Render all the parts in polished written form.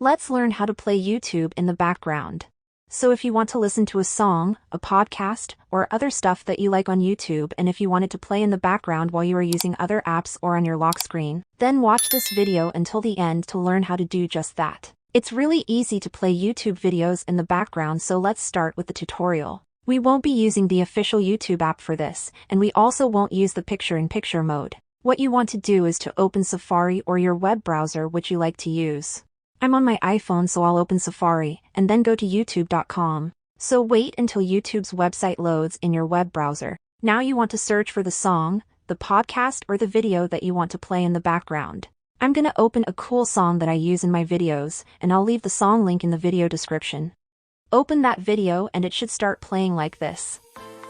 Let's learn how to play YouTube in the background. So if you want to listen to a song, a podcast, or other stuff that you like on YouTube, and if you want it to play in the background while you are using other apps or on your lock screen, then watch this video until the end to learn how to do just that. It's really easy to play YouTube videos in the background, so let's start with the tutorial. We won't be using the official YouTube app for this, and we also won't use the picture-in-picture mode. What you want to do is to open Safari or your web browser which you like to use. I'm on my iPhone, so I'll open Safari, and then go to youtube.com. So wait until YouTube's website loads in your web browser. Now you want to search for the song, the podcast, or the video that you want to play in the background. I'm gonna open a cool song that I use in my videos, and I'll leave the song link in the video description. Open that video and it should start playing like this.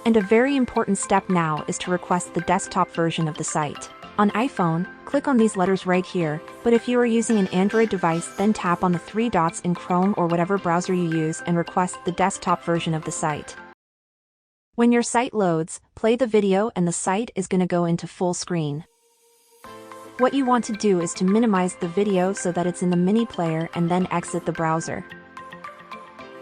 And a very important step now is to request the desktop version of the site. On iPhone, click on these letters right here, but if you are using an Android device, then tap on the three dots in Chrome or whatever browser you use and request the desktop version of the site. When your site loads, play the video and the site is going to go into full screen. What you want to do is to minimize the video so that it's in the mini player and then exit the browser.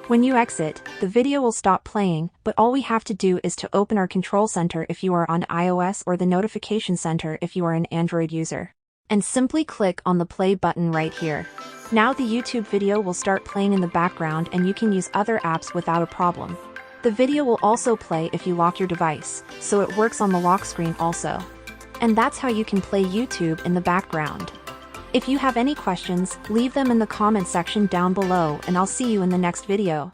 When you exit, the video will stop playing, but all we have to do is to open our control center if you are on iOS or the notification center if you are an Android user. And simply click on the play button right here. Now the YouTube video will start playing in the background and you can use other apps without a problem. The video will also play if you lock your device, so it works on the lock screen also. And that's how you can play YouTube in the background. If you have any questions, leave them in the comment section down below and I'll see you in the next video.